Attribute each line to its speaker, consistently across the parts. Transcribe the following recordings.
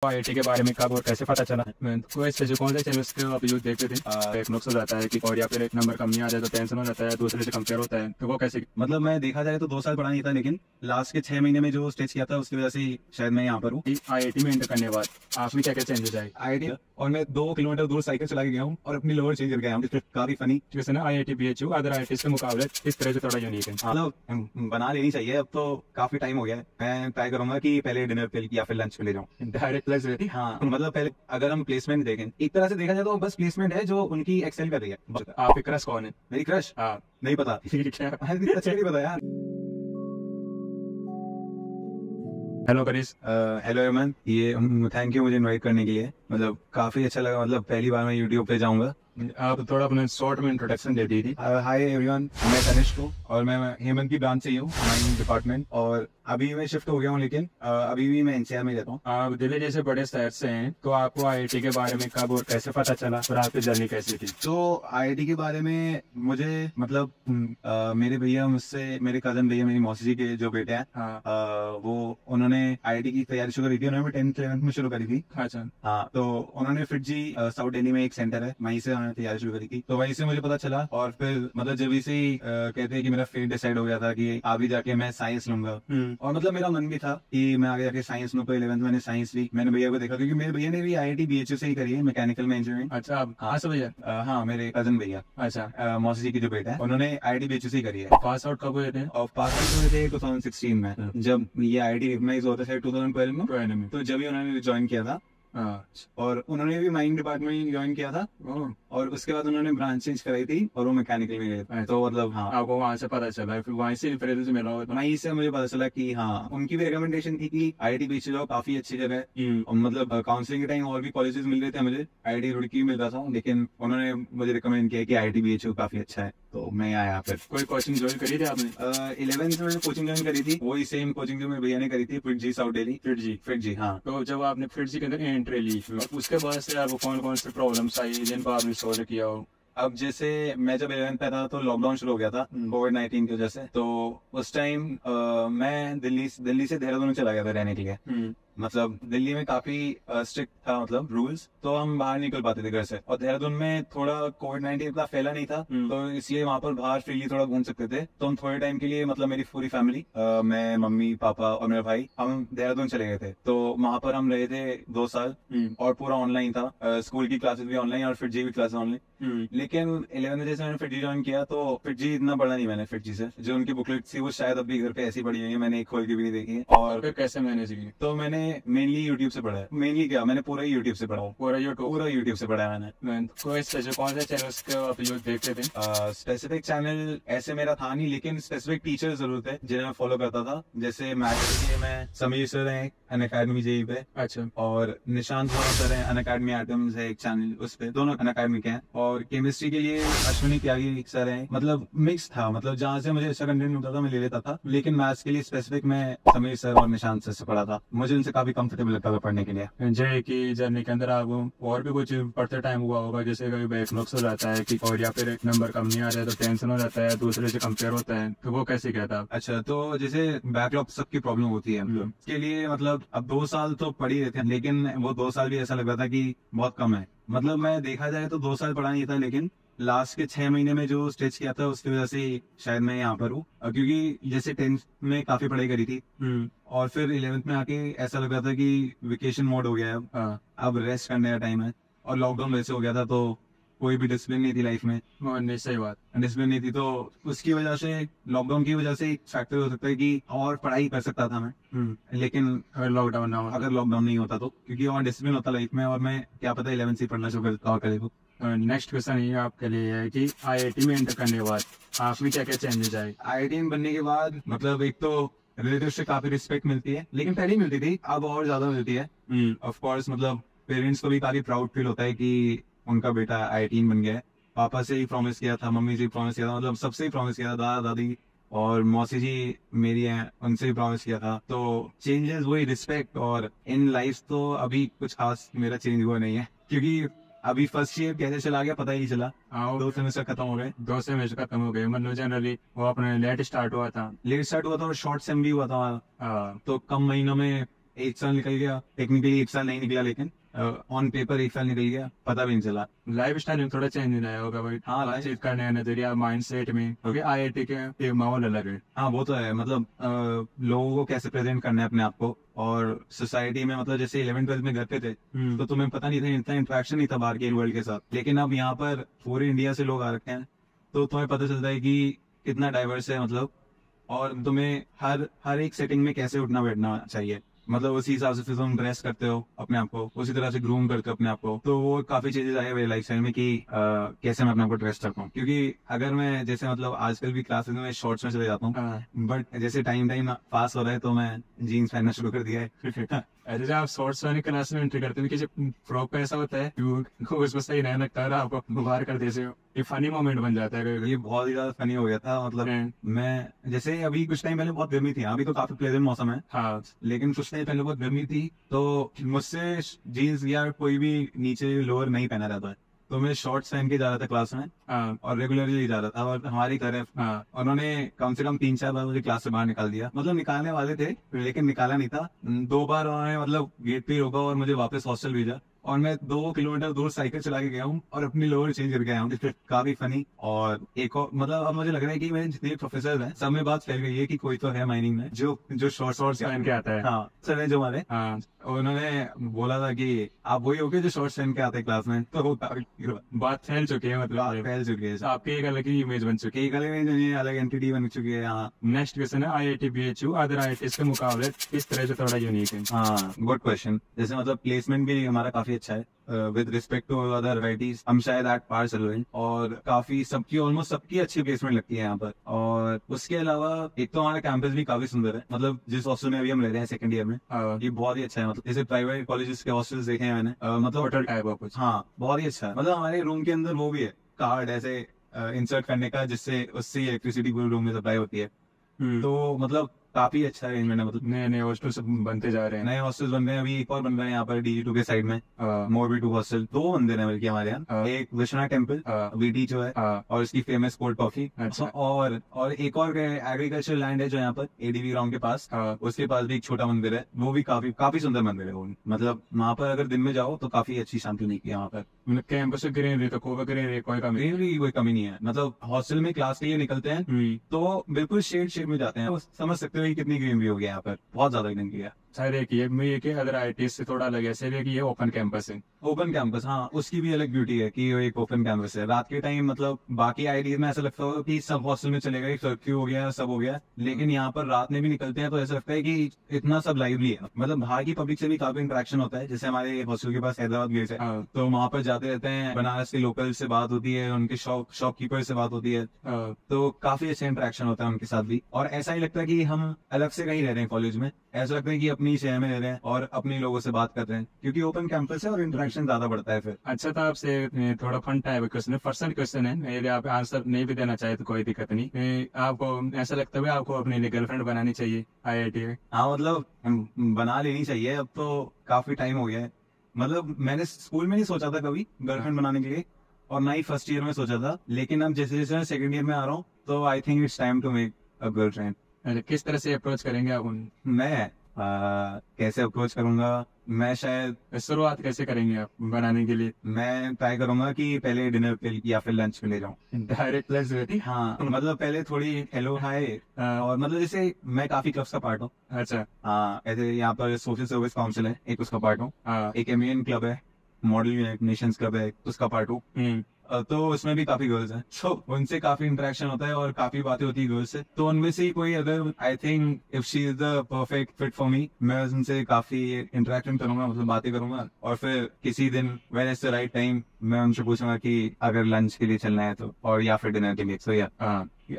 Speaker 1: IIT के बारे में कब और कैसे पता चला? कोई ऐसे कौन से चैनल पे आप यूज देखते थे? एक नुक्स हो जाता है कि और या फिर एक नंबर कम नहीं आ जाए तो टेंशन हो जाता है, दूसरे से कंपेयर होता है, तो वो कैसे?
Speaker 2: मतलब मैं देखा जाए तो 2 साल पढ़ा नहीं था, लेकिन लास्ट के 6 महीने में जो स्टेज किया था उसकी वजह से ही शायद मैं यहाँ पर हूँ।
Speaker 1: आईआईटी में एंटर करने के बाद आप में क्या क्या चेंजेस आए?
Speaker 2: आईआईटी और मैं 2 किलोमीटर दूर साइकिल चला के गया हूँ और अपनी लोअर चेंज करके आया हूँ। काफी फनी
Speaker 1: जैसे ना आईआईटी बीएचयू अदर आईआईटी के मुकाबले इस तरह से थोड़ा यूनिक है।
Speaker 2: मतलब बना लेनी चाहिए, अब तो काफी टाइम हो गया है। मैं ट्राई करूंगा कि पहले डिनर पे या फिर लंच पे ले जाऊँ
Speaker 1: डायरेक्ट प्लस।
Speaker 2: हाँ, मतलब पहले अगर हम प्लेसमेंट देखें, एक तरह से देखा जाए तो बस प्लेसमेंट है जो उनकी एक्सेल कर रही है।
Speaker 1: आपकी क्रश कौन है?
Speaker 2: मेरी क्रश
Speaker 1: हाँ
Speaker 2: नहीं पता नहीं पता यार।
Speaker 1: हेलो करिस।
Speaker 2: हेलो एमन, ये थैंक यू मुझे इनवाइट करने के लिए। मतलब काफी अच्छा लगा, मतलब पहली बार मैं यूट्यूब पे जाऊंगा।
Speaker 1: आप थोड़ा अपने शॉर्ट में इंट्रोडक्शन दे दी थी।
Speaker 2: हाय एवरीवन, मैं तनिष्क हूँ और मैं हेमंत की ब्रांच से ही हूँ, माइनिंग डिपार्टमेंट। और अभी मैं शिफ्ट हो गया हूँ, लेकिन अभी भी मैं एनसीआर में रहता हूँ।
Speaker 1: आप दिल्ली जैसे बड़े शहर से हैं, तो आपको आईआईटी के बारे में कब और कैसे पता चला और आपकी जर्नी कैसी थी?
Speaker 2: तो आईआईटी के बारे में मुझे मतलब मेरे भैया मुझसे, मेरे कजन भैया, मेरी मौसी जी के जो बेटे हैं, वो उन्होंने आईआईटी की तैयारी शुरू करी थी। उन्होंने 10th 11th में शुरू करी थी।
Speaker 1: अच्छा।
Speaker 2: हाँ, तो उन्होंने फिर जी साउथ दिल्ली में एक सेंटर है, वहीं से उन्होंने तैयारी शुरू करी थी। तो वहीं से मुझे पता चला और फिर मतलब जब से ही कहते हैं कि मेरा फेट डिसाइड हो गया था कि आगे जाके मैं साइंस लूंगा। और मतलब मेरा मन भी था कि मैं आगे जाके साइंस लूं। तो 11th मैंने साइंस ली। मैंने भैया को देखा क्योंकि मेरे भैया ने भी आईआईटी बीएचयू से ही करी है, मैकेनिकल में इंजीनियरिंग।
Speaker 1: अच्छा, आप कहाँ से भैया?
Speaker 2: हाँ, मेरे कजन भैया।
Speaker 1: अच्छा।
Speaker 2: मौसी जी की जो बेटा है, उन्होंने आईआईटी बीएचयू से ही करी है।
Speaker 1: पास आउट कब हुए थे?
Speaker 2: और पास आउट हुए थे 2016 में, जब ये आईआईटी रिकॉग्नाइज होता है 2012 में। तो जब ही उन्होंने ज्वाइन किया था। और उन्होंने भी माइनिंग डिपार्टमेंट में ज्वाइन किया था और उसके बाद उन्होंने ब्रांच चेंज कराई थी और वो मैकेनिकल में गए। तो मतलब हाँ,
Speaker 1: आपको वहाँ से पता चला, फिर वहीं से रेफरेंस मिला?
Speaker 2: वहीं से मुझे पता चला कि हाँ, उनकी भी रिकमेंडेशन थी कि आईआईटी बीएचयू जाओ, काफी अच्छी जगह है। और मतलब काउंसलिंग के टाइम और भी कॉलेजेस मिल रहे थे मुझे, आईआईटी रुड़की मिल रहा था, लेकिन उन्होंने मुझे रिकमेंड किया कि आईआईटी बीएचयू काफी अच्छा है। तो मैं आया। फिर
Speaker 1: कोई कोचिंग ज्वाइन करी थी आपने?
Speaker 2: 11th में कोचिंग ज्वाइन करी थी, वही सेम कोचिंग जो मेरे भैया ने करी थी, फिट जी साउथ दिल्ली।
Speaker 1: फिट जी हाँ। तो जब आपने फिट जी के अंदर एंट्री ली, उसके बाद से आपको कौन कौन से प्रॉब्लम्स आई जिनको आपने सॉल्व किया हो?
Speaker 2: अब जैसे मैं जब 11th पे था तो लॉकडाउन शुरू हो गया था कोविड-19 की वजह से। तो उस टाइम मैं दिल्ली से देहरादून चला गया था रहने के लिए। मतलब दिल्ली में काफी स्ट्रिक्ट था मतलब रूल्स, तो हम बाहर निकल पाते थे घर से। और देहरादून में थोड़ा कोविड-19 इतना फैला नहीं था, तो इसलिए वहाँ पर बाहर फ्रीली थोड़ा घूम सकते थे। तो हम थोड़े टाइम के लिए, मतलब मेरी पूरी फैमिली, मैं, मम्मी, पापा और मेरा भाई, हम देहरादून चले गए थे। तो वहाँ पर हम रहे थे 2 साल और पूरा ऑनलाइन था। स्कूल की क्लासेस भी ऑनलाइन और फिट जी भी क्लासेस ऑनलाइन। लेकिन 11th जैसे मैंने फिट जी ज्वाइन किया तो फिट जी इतना पढ़ा नहीं मैंने। फिट जी से जो उनकी बुकलेट थी वो शायद अभी घर पे ऐसी पड़ी हुई है, मैंने एक खोल के भी नहीं देखी है।
Speaker 1: और फिर कैसे मैनेज की?
Speaker 2: तो मैंने मेनली यूट्यूब से पढ़ा है। मेनली क्या, मैंने पूरा यूट्यूब से पढ़ा हूँ। पूरा यूट्यूब से पढ़ा है मैंने।
Speaker 1: कोई कौन से चैनल्स के आप यूज देखते थे?
Speaker 2: स्पेसिफिक चैनल ऐसे मेरा था नहीं, लेकिन स्पेसिफिक टीचर जरूर थे जिन्हें मैं फॉलो करता था। जैसे मैथ्स के लिए मैं समीर सर हैं अनअकैडमी जेई पे।
Speaker 1: अच्छा।
Speaker 2: और निशांत सर हैं अनअकैडमी एटम्स है एक चैनल, उस पे दोनों अनअकैडमी के हैं। और केमिस्ट्री के लिए अश्विनी त्यागी सर हैं। मतलब मिक्स था, मतलब जहाँ से मुझे अच्छा कंटेंट मिलता था मैं ले लेता था। लेकिन मैथ्स के लिए स्पेसिफिक मैं समीर सर और निशांत सर से पढ़ा था, मुझे उनसे काफी कंफर्टेबल लगता था पढ़ने के लिए।
Speaker 1: जय की जर्नी के अंदर आपको और भी कुछ पढ़ते टाइम हुआ होगा, जैसे कभी बैक नुक्स हो जाता है कि और या फिर एक नंबर कम नहीं आ रहा है तो टेंशन हो जाता है, दूसरे से कंपेयर होता है, तो वो कैसे कहता?
Speaker 2: अच्छा, तो जैसे बैकलॉग सबकी प्रॉब्लम होती है उसके लिए, मतलब अब 2 साल तो पढ़ ही रहते हैं, लेकिन वो 2 साल भी ऐसा लग रहा था कि बहुत कम है। मतलब मैं देखा जाए तो 2 साल पढ़ा नहीं था, लेकिन लास्ट के 6 महीने में जो स्टेज किया था उसकी वजह से शायद मैं यहाँ पर हूँ। क्योंकि जैसे 10th में काफी पढ़ाई करी थी और फिर 11th में आके ऐसा लग रहा था कि वेकेशन मोड हो गया है, अब रेस्ट करने का टाइम है। और लॉकडाउन वैसे हो गया था तो कोई भी डिसिप्लिन नहीं थी लाइफ में।
Speaker 1: नहीं, सही बात,
Speaker 2: डिसिप्लिन नहीं थी, तो उसकी वजह से, लॉकडाउन की वजह से एक फैक्टर हो सकता है कि और पढ़ाई कर सकता था मैं। लेकिन
Speaker 1: अगर लॉकडाउन
Speaker 2: नहीं होता तो, क्योंकि और डिसिप्लिन होता लाइफ में, और मैं क्या पता 11th से पढ़ना शुरू करता और करे।
Speaker 1: नेक्स्ट क्वेश्चन ये आपके लिए है कि आईआईटी में एंटर करने के बाद आप में क्या क्या चेंजेस आए?
Speaker 2: आईआईटी में बनने के बाद मतलब एक तो रिलेटिव से काफी रिस्पेक्ट मिलती है, लेकिन पहले मिलती थी, अब और ज्यादा मिलती है। ऑफ कोर्स मतलब पेरेंट्स को भी काफी प्राउड फील होता है कि उनका बेटा आईआईटी बन गया है। पापा से ही प्रॉमिस किया था, मम्मी से ही प्रॉमिस किया था, मतलब सबसे ही प्रॉमिस किया था, दादा दादी और मौसी जी मेरी हैं, उनसे भी प्रॉमिस किया था। तो चेंजेस वही रिस्पेक्ट। और इन लाइफ तो अभी कुछ खास मेरा चेंज हुआ नहीं है, क्योंकि अभी फर्स्ट ईयर कैसे चला गया पता ही नहीं चला। 2 सेमेस्टर खत्म हो गए।
Speaker 1: 2 सेमेस्टर खत्म हो गए, मतलब जनरली वो अपने लेट स्टार्ट हुआ था
Speaker 2: और शॉर्ट सेम भी हुआ था। तो कम महीनों में एक साल निकल गया, टेक्निकली एक साल नहीं निकला, लेकिन ऑन पेपर एक साल निकल गया, पता भी नहीं चला।
Speaker 1: लाइफ स्टाइल में थोड़ा चेंज आया होगा भाई।
Speaker 2: हाँ,
Speaker 1: बातचीत करने का नजरिया, माइंड सेट में, क्योंकि IIT के एक माहौल अलग है।
Speaker 2: हाँ वो तो है, मतलब लोगों को कैसे प्रेजेंट करना है अपने आप को, और सोसाइटी में, मतलब जैसे 11th-12th में घर पे थे तो तुम्हें पता नहीं था, इतना इंटरेक्शन नहीं था बाहर के वर्ल्ड के साथ, लेकिन अब यहाँ पर पूरे इंडिया से लोग आ रखे हैं तो तुम्हें पता चलता है कि कितना डाइवर्स है, मतलब, और तुम्हें हर एक सेटिंग में कैसे उठना बैठना चाहिए, मतलब उसी हिसाब से फिर तुम ड्रेस करते हो अपने आप को, उसी तरह से ग्रूम करते हो अपने आप को। तो वो काफी चीजें आई मेरी लाइफ स्टाइल में कि कैसे मैं अपने आप को ड्रेस करता हूँ, क्योंकि अगर मैं जैसे मतलब आजकल भी क्लासेस में शॉर्ट्स में चले जाता हूँ, बट जैसे टाइम पास हो रहा है तो मैं जीन्स पहनना शुरू कर दिया है।
Speaker 1: ऐसे जब आप शॉर्ट्स वाली क्लास में एंट्री करते हैं, कि फ्रॉक पे ऐसा होता है कि उसको सही नहीं लगता है, आपको बाहर कर देते हो, ये फनी मोमेंट बन जाता है।
Speaker 2: ये बहुत ही ज्यादा फनी हो गया था, मतलब मैं जैसे अभी कुछ टाइम पहले बहुत गर्मी थी, अभी तो काफी प्लेजेंट मौसम है,
Speaker 1: हाँ,
Speaker 2: लेकिन कुछ टाइम पहले बहुत गर्मी थी तो मुझसे जीन्स या कोई भी नीचे लोअर नहीं पहना जाता है, तो मैं शॉर्ट्स पहन के जा रहा था क्लास में, और रेगुलरली जा रहा था, और हमारी तरफ उन्होंने कम से कम 3-4 बार मुझे क्लास से बाहर निकाल दिया, मतलब निकालने वाले थे लेकिन निकाला नहीं था। 2 बार उन्होंने मतलब गेट पे ही रोका और मुझे वापस हॉस्टल भेजा, और मैं 2 किलोमीटर दूर साइकिल चला के गया हूँ और अपनी लोअर चेंज करके आया हूँ। काफी फनी। और एक और मतलब अब मुझे लग रहा है कि मेरे जितने प्रोफेसर हैं सब में बात फैल गई है कि कोई तो है माइनिंग में जो शॉर्ट्स
Speaker 1: पहन के आता है।
Speaker 2: हाँ सर है जो हमारे,
Speaker 1: हाँ,
Speaker 2: उन्होंने बोला था कि आप वही हो गए जो शॉर्ट्स पहन के आते क्लास में, तो
Speaker 1: बात फैल चुकी है, मतलब
Speaker 2: फैल चुकी है,
Speaker 1: आपकी एक अलग ही इमेज बन चुकी है,
Speaker 2: एक अलग एंटिटी बन चुकी है। हाँ,
Speaker 1: नेक्स्ट क्वेश्चन है, IIT BHU अदर IITs के मुकाबले किस तरह से थोड़ा यूनिक है?
Speaker 2: हाँ गुड क्वेश्चन। जैसे मतलब प्लेसमेंट भी हमारा काफी अच्छा है with respect to other IITs, हम शायद 8 पार चल रहे हैं, और काफी सबकी ऑलमोस्ट सबकी अच्छी प्लेसमेंट लगती है यहाँ पर। और उसके अलावा एक तो हमारा कैंपस भी काफी सुंदर है, मतलब जिस हॉस्टल में अभी हम रह रहे हैं सेकंड ईयर में, ये बहुत ही अच्छा है, मतलब जैसे प्राइवेट कॉलेजेस के हॉस्टल्स देखे हैं मैंने, मतलब
Speaker 1: होटल टाइप ऑफ कुछ।
Speaker 2: हाँ बहुत ही अच्छा है, मतलब हमारे रूम के अंदर वो भी है कार्ड ऐसे इंसर्ट करने का, जिससे उससे इलेक्ट्रिसिटी पूरे रूम में सप्लाई होती है, तो मतलब काफी अच्छा अरेंजमेंट है। मतलब
Speaker 1: नए हॉस्टल सब बनते जा रहे हैं,
Speaker 2: नए हॉस्टल्स बन रहे हैं, अभी एक और बन रहा है यहाँ पर DG2 के साइड में, मोरबी 2 हॉस्टल, 2 मंदिर है बल्कि हमारे यहाँ, एक विश्वनाथ टेम्पल VD जो है, और इसकी फेमस कोल्ड कॉफी, और एक और एग्रीकल्चर लैंड है जो यहाँ पर ADV ग्राउंड के पास, उसके पास भी एक छोटा मंदिर है, वो भी काफी सुंदर मंदिर है वो, मतलब वहाँ पर अगर दिन में जाओ तो काफी अच्छी शांति मिलती है वहाँ पर।
Speaker 1: मतलब कैंपस में ग्रीनरी तो ग्रीनरी कोई कमी
Speaker 2: कोई कमी नहीं है, मतलब हॉस्टल में क्लास के लिए निकलते हैं तो बिल्कुल शेड में जाते हैं, समझ सकते हो कि कितनी ग्रीनरी हो गया यहाँ पर, बहुत ज्यादा ग्रीनरी है।
Speaker 1: सर एक ये कि अदर IITs से थोड़ा अलग है, सिर्फ कि ये ओपन कैंपस है।
Speaker 2: ओपन कैंपस, हाँ उसकी भी अलग ब्यूटी है कि वो एक ओपन कैंपस है। रात के टाइम मतलब बाकी IITs में ऐसा लगता होगा कि सब हॉस्टल में चले गए, कर्फ्यू हो गया, सब हो गया, लेकिन यहाँ पर रात में भी निकलते हैं तो ऐसा लगता है कि इतना सब लाइवली है, मतलब बाहर की पब्लिक से भी काफी इंटरेक्शन होता है। जैसे हमारे हॉस्टल के पास हैदराबाद गेट है, तो वहाँ पर जाते रहते हैं, बनारस के लोकल से बात होती है, उनके शॉपकीपर से बात होती है, तो काफी अच्छा इंटरेक्शन होता है उनके साथ भी, और ऐसा ही लगता है कि हम अलग से कहीं रह रहे हैं कॉलेज में, ऐसा लगता है कि अपनी शहर में रह रहे हैं और अपने लोगों से बात कर रहे हैं, क्योंकि ओपन कैंपस है और इंटरेक्शन ज्यादा बढ़ता है फिर।
Speaker 1: अच्छा, तो आपसे थोड़ा फन टाइप क्वेश्चन है, पर्सनल क्वेश्चन है, यदि आप आंसर नहीं भी देना चाहे तो कोई दिक्कत नहीं। आपको ऐसा लगता है आपको अपने लिए गर्लफ्रेंड बनानी चाहिए IIT में?
Speaker 2: हाँ मतलब बना लेनी चाहिए, अब तो काफी टाइम हो गया है, मतलब मैंने स्कूल में नहीं सोचा था कभी गर्लफ्रेंड बनाने के लिए, और ना ही फर्स्ट ईयर में सोचा था, लेकिन अब जैसे जैसे मैं सेकंड ईयर में आ रहा हूँ तो I think it's time to make a girlfriend.
Speaker 1: किस तरह से अप्रोच करेंगे आप
Speaker 2: मैं कैसे अप्रोच करूंगा, मैं शायद
Speaker 1: शुरुआत कैसे करेंगे आप बनाने के लिए?
Speaker 2: मैं ट्राई करूंगा कि पहले डिनर पे या फिर लंच पे ले जाऊं,
Speaker 1: डायरेक्ट लंच पे?
Speaker 2: हाँ मतलब पहले थोड़ी हेलो हाय, और मतलब जैसे मैं काफी क्लब्स का पार्ट हूँ।
Speaker 1: अच्छा।
Speaker 2: हाँ ऐसे यहाँ पर सोशल सर्विस काउंसिल है, एक उसका पार्ट हूँ, एक एमियन क्लब है, मॉडल नेशंस क्लब है, उसका पार्ट हूँ, तो उसमें भी काफी गर्ल्स हैं, तो उनसे काफी इंटरेक्शन होता है और काफी बातें होती है गर्ल्स से, तो उनमें से ही कोई अगर I think if she is the perfect fit for me, मैं उनसे काफी इंटरेक्शन करूंगा, मतलब बातें करूंगा, और फिर किसी दिन when it's the right time मैं उनसे पूछूंगा कि अगर लंच के लिए चलना है तो, और या फिर डिनर के लिए। सो या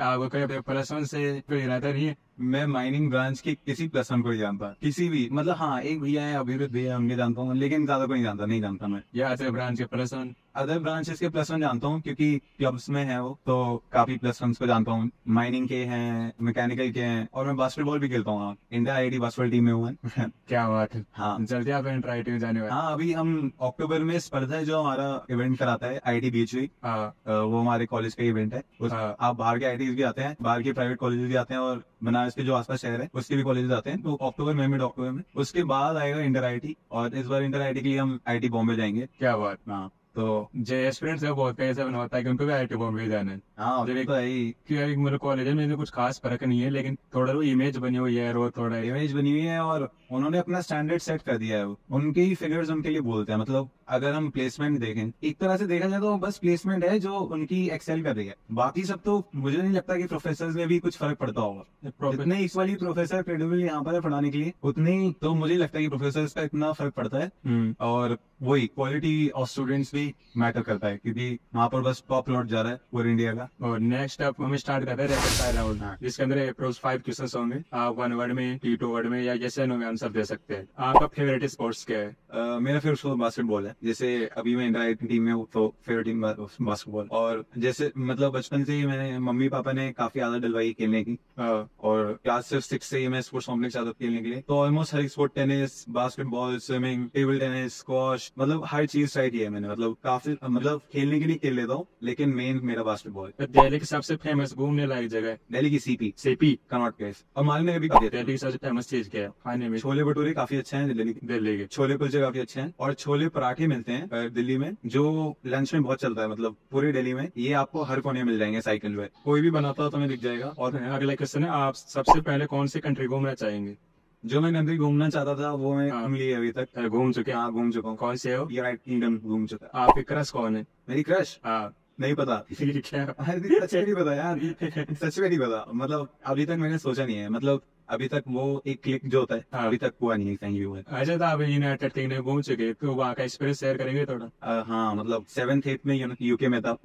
Speaker 1: आपको कोई प्लस-1 से कोई इरादा नहीं है?
Speaker 2: मैं माइनिंग ब्रांच के किसी +1 को नहीं जानता, किसी भी, मतलब हाँ एक भैया है अभिरुद्ध भैया, उनके जानता हूँ, लेकिन ज्यादा को नहीं जानता मैं।
Speaker 1: या अदर ब्रांच के +1?
Speaker 2: अदर ब्रांचेस के +1 जानता हूँ क्योंकि क्लब्स में है वो, तो काफी +1s को जानता हूँ, माइनिंग के हैं, मैकेनिकल के हैं, और मैं बास्केटबॉल भी खेलता हूँ, इंडिया IIT बास्केटबॉल टीम में हूँ।
Speaker 1: क्या बात है।
Speaker 2: हाँ
Speaker 1: जल्दी आप IIT में जाने वाले?
Speaker 2: हाँ अभी हम अक्टूबर में स्पर्धा है जो हमारा इवेंट कराता है IIT BHU, वो हमारे कॉलेज का इवेंट है, आप बाहर के IITs भी आते हैं, बाहर के प्राइवेट कॉलेजेस भी आते हैं, और बनारस के जो आसपास शहर है उसके भी कॉलेजेस आते हैं। तो अक्टूबर में, मिड अक्टूबर में, उसके बाद आएगा इंटर IIT, और इस बार इंटर IIT के लिए हम IIT बॉम्बे जाएंगे।
Speaker 1: क्या बात।
Speaker 2: हाँ, तो
Speaker 1: जो एस्पिरेंट्स है बहुत ऐसा बना होता है कि उनको भी IIT बॉम्बे जाना है।
Speaker 2: हाँ
Speaker 1: जब एक
Speaker 2: तो यही
Speaker 1: कि मेरे कॉलेज में कुछ खास फर्क नहीं है, लेकिन थोड़ा वो इमेज बनी हुई है, वो थोड़ा
Speaker 2: इमेज बनी हुई है, और उन्होंने अपना स्टैंडर्ड सेट कर दिया है। उनके ही फिगर्स उनके लिए बोलते हैं। मतलब अगर हम प्लेसमेंट देखें, एक तरह से देखा जाए तो बस प्लेसमेंट है जो उनकी एक्सेल कर रही है। बाकी सब तो मुझे नहीं लगता कि प्रोफेसर में भी कुछ फर्क पड़ता होगा। जितने इक्वली प्रोफेसर क्रेडिबल यहाँ पर है पढ़ाने के लिए, उतने ही तो मुझे लगता है कि प्रोफेसर का इतना फर्क पड़ता है। और वही क्वालिटी ऑफ स्टूडेंट्स भी मैटर करता है, क्योंकि वहाँ पर बस टॉप लॉट जा रहा है पूरे इंडिया का।
Speaker 1: और नेक्स्ट अप हम स्टार्ट करते हैं रैपिड फायर राउंड, जिसके अंदर अप्रोक्स 5 क्वेश्चंस होंगे। आप 1 वर्ड में, 2 वर्ड में या यस या नो में आंसर दे सकते हैं। आपका फेवरेट स्पोर्ट्स क्या है?
Speaker 2: मेरा फेवरेट स्पोर्ट बास्केटबॉल है। जैसे अभी मैं इंटर IIT टीम में हूँ, तो फेवरेट टीम बास्केटबॉल। और जैसे मतलब बचपन से ही मैंने, मम्मी पापा ने काफी आदत डलवाई खेलने की, और क्लास 6 से ही मैं स्पोर्ट्स कॉम्प्लेक्स आदत खेलने के लिए। तो ऑलमोस्ट हर एक sport, tennis, basketball, swimming, table tennis, squash, मतलब हर चीज ट्राई की है मैंने। मतलब काफी, मतलब खेलने के लिए खेल लेता हूँ, लेकिन मेन मेरा बास्केटबॉल।
Speaker 1: दिल्ली की सबसे फेमस घूमने लायक जगह?
Speaker 2: दिल्ली की CP
Speaker 1: सीपी
Speaker 2: कनॉट प्लेस। और मालूम में कभी खाते
Speaker 1: दिल्ली की सबसे फेमस चीज क्या है खाने में?
Speaker 2: छोले भटूरे काफी अच्छे हैं दिल्ली के।
Speaker 1: दिल्ली के
Speaker 2: छोले कुलचे काफी अच्छे हैं, और छोले पराठे मिलते हैं दिल्ली में, जो लंच में बहुत चलता है। मतलब पूरे दिल्ली में ये आपको हर कोने में मिल जाएंगे, साइकिल पे कोई भी बनाता हो तुम्हें दिख जाएगा। और
Speaker 1: अगला क्वेश्चन है, आप सबसे पहले कौन सी कंट्री घूमना चाहेंगे?
Speaker 2: जो मैं कंट्री घूमना चाहता था वो मैं घूम ली है अभी तक।
Speaker 1: घूम चुके हैं?
Speaker 2: हाँ, घूम चुका हूँ।
Speaker 1: कौन से हो?
Speaker 2: यूनाइटेड किंगडम घूम चुका।
Speaker 1: आपकी क्रश कौन है?
Speaker 2: मेरी क्रश?
Speaker 1: हाँ
Speaker 2: नहीं पता।
Speaker 1: ठीक है।
Speaker 2: अरे सच में नहीं पता यार, सच में नहीं पता। मतलब अभी तक मैंने सोचा नहीं है। मतलब अभी तक वो एक क्लिक जो होता है, अभी तक हुआ नहीं है। Thank you.
Speaker 1: अच्छा, तो आप यूनाइटेड किंगडम घूम चुके, तो वहाँ का एक्सपीरियंस शेयर करेंगे थोड़ा?
Speaker 2: हाँ, मतलब 7th 8th में UK में था।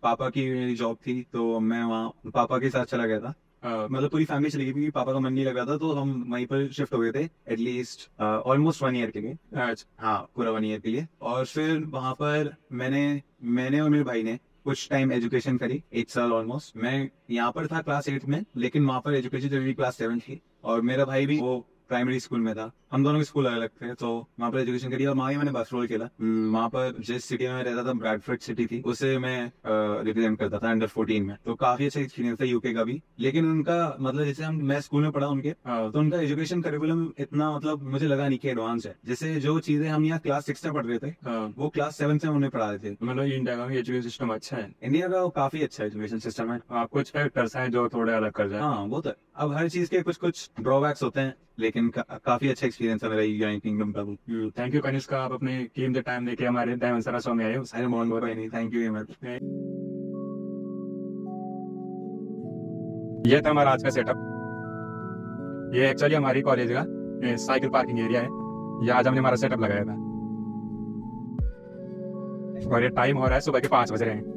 Speaker 2: पापा की जॉब थी, तो मैं वहाँ पापा के साथ चला गया था। मतलब पूरी फैमिली चली गई, क्योंकि पापा का मन नहीं लग रहा था, तो हम वहीं पर शिफ्ट हो गए थे। एटलीस्ट ऑलमोस्ट 1 ईयर के लिए। हाँ, पूरा 1 ईयर के लिए। और फिर वहां पर मैंने और मेरे भाई ने कुछ टाइम एजुकेशन करी, 1 साल ऑलमोस्ट। मैं यहाँ पर था क्लास 8 में, लेकिन वहां पर एजुकेशन चल रही क्लास 7 थी। और मेरा भाई भी वो प्राइमरी स्कूल में था। हम दोनों के स्कूल अलग अलग थे, तो वहाँ पर एजुकेशन करी। और वहाँ ही मैंने बास्केटबॉल खेला। वहाँ पर जिस सिटी में मैं रहता था, ब्रैडफोर्ड सिटी थी, उसे मैं रिप्रेजेंट करता था अंडर 14 में। तो काफी अच्छा एक्सपीरियंस था UK का भी। लेकिन उनका मतलब, जैसे मैं स्कूल में पढ़ा उनके, तो उनका एजुकेशन करिकुलम इतना, मतलब मुझे लगा नहीं कि एडवांस है। जैसे जो चीजें हम यहाँ क्लास 6 में पढ़ रहे थे, वो क्लास 7 से उन्हें पढ़ा रहे थे।
Speaker 1: मतलब इंडिया का एजुकेशन सिस्टम अच्छा है?
Speaker 2: इंडिया का काफी अच्छा एजुकेशन सिस्टम है।
Speaker 1: कुछ फैक्टर्स हैं जो थोड़े अलग कर जाए।
Speaker 2: हाँ, वो तो है। अब हर चीज के कुछ कुछ ड्रॉबैक्स होते हैं, लेकिन काफी अच्छा एक्सपीरियंस है मेरा यूनाइटेड किंगडम का।
Speaker 1: थैंक यू कनिष्का, आप अपने कीमती टाइम देके हमारे डायमंड शो में आए हो।
Speaker 2: अरे मोहन, कोई नहीं, थैंक यू वेरी मच।
Speaker 1: ये था हमारा आज का सेटअप। ये एक्चुअली हमारी कॉलेज का साइकिल पार्किंग एरिया है। ये आज हमने हमारा सेटअप लगाया था, और ये टाइम हो रहा है सुबह के 5 बज रहे हैं।